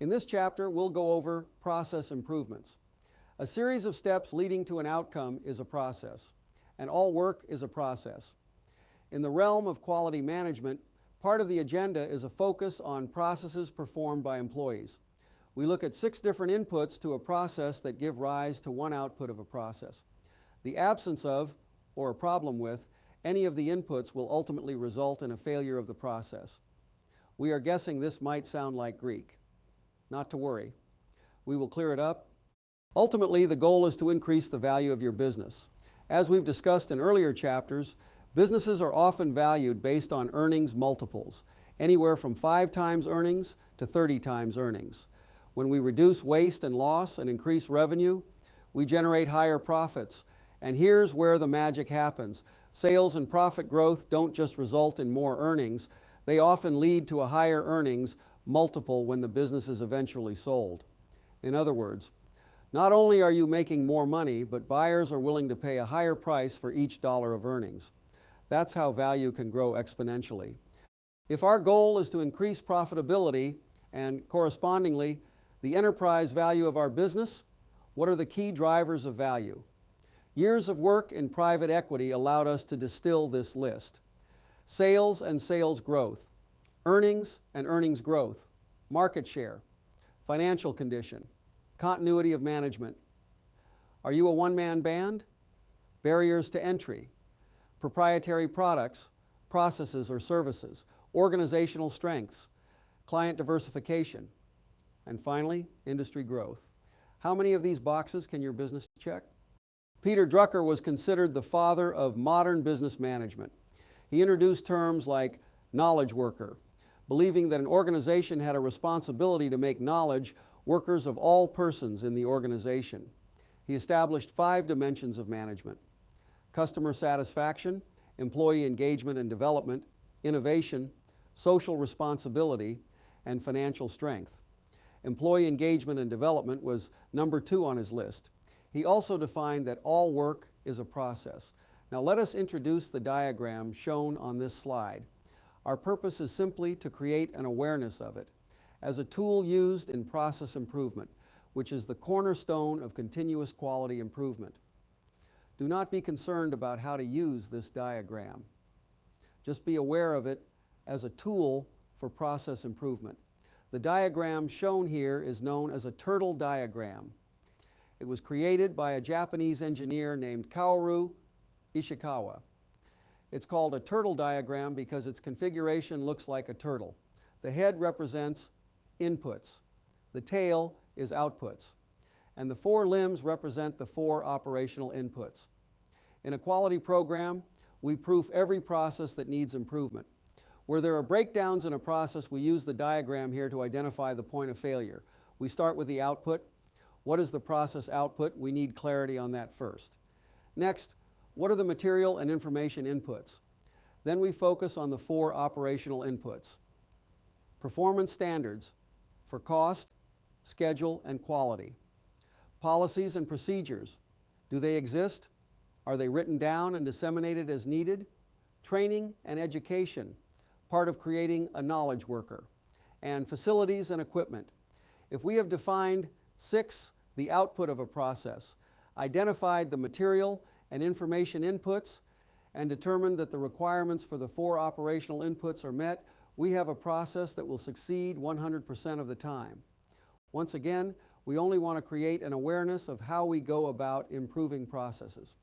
In this chapter, we'll go over process improvements. A series of steps leading to an outcome is a process, and all work is a process. In the realm of quality management, part of the agenda is a focus on processes performed by employees. We look at 6 different inputs to a process that give rise to one output of a process. The absence of, or a problem with, any of the inputs will ultimately result in a failure of the process. We are guessing this might sound like Greek. Not to worry. We will clear it up. Ultimately, the goal is to increase the value of your business. As we've discussed in earlier chapters, businesses are often valued based on earnings multiples, anywhere from 5 times earnings to 30 times earnings. When we reduce waste and loss and increase revenue, we generate higher profits. And here's where the magic happens. Sales and profit growth don't just result in more earnings, they often lead to a higher earnings multiple when the business is eventually sold. In other words, not only are you making more money, but buyers are willing to pay a higher price for each dollar of earnings. That's how value can grow exponentially. If our goal is to increase profitability and correspondingly the enterprise value of our business, what are the key drivers of value? Years of work in private equity allowed us to distill this list. Sales and sales growth, earnings and earnings growth, market share, financial condition, continuity of management. Are you a one-man band? Barriers to entry, proprietary products, processes or services, organizational strengths, client diversification, and finally, industry growth. How many of these boxes can your business check? Peter Drucker was considered the father of modern business management. He introduced terms like knowledge worker, believing that an organization had a responsibility to make knowledge workers of all persons in the organization. He established 5 dimensions of management: customer satisfaction, employee engagement and development, innovation, social responsibility, and financial strength. Employee engagement and development was number 2 on his list. He also defined that all work is a process. Now let us introduce the diagram shown on this slide. Our purpose is simply to create an awareness of it as a tool used in process improvement, which is the cornerstone of continuous quality improvement. Do not be concerned about how to use this diagram. Just be aware of it as a tool for process improvement. The diagram shown here is known as a turtle diagram. It was created by a Japanese engineer named Kaoru Ishikawa. It's called a turtle diagram because its configuration looks like a turtle. The head represents inputs, the tail is outputs, and the 4 limbs represent the 4 operational inputs. In a quality program, we proof every process that needs improvement. Where there are breakdowns in a process, we use the diagram here to identify the point of failure. We start with the output. What is the process output? We need clarity on that first. Next, what are the material and information inputs? Then we focus on the 4 operational inputs. Performance standards for cost, schedule, and quality. Policies and procedures. Do they exist? Are they written down and disseminated as needed? Training and education, part of creating a knowledge worker. And facilities and equipment. If we have defined 6, the output of a process, identified the material and information inputs, and determined that the requirements for the 4 operational inputs are met, we have a process that will succeed 100% of the time. Once again, we only want to create an awareness of how we go about improving processes.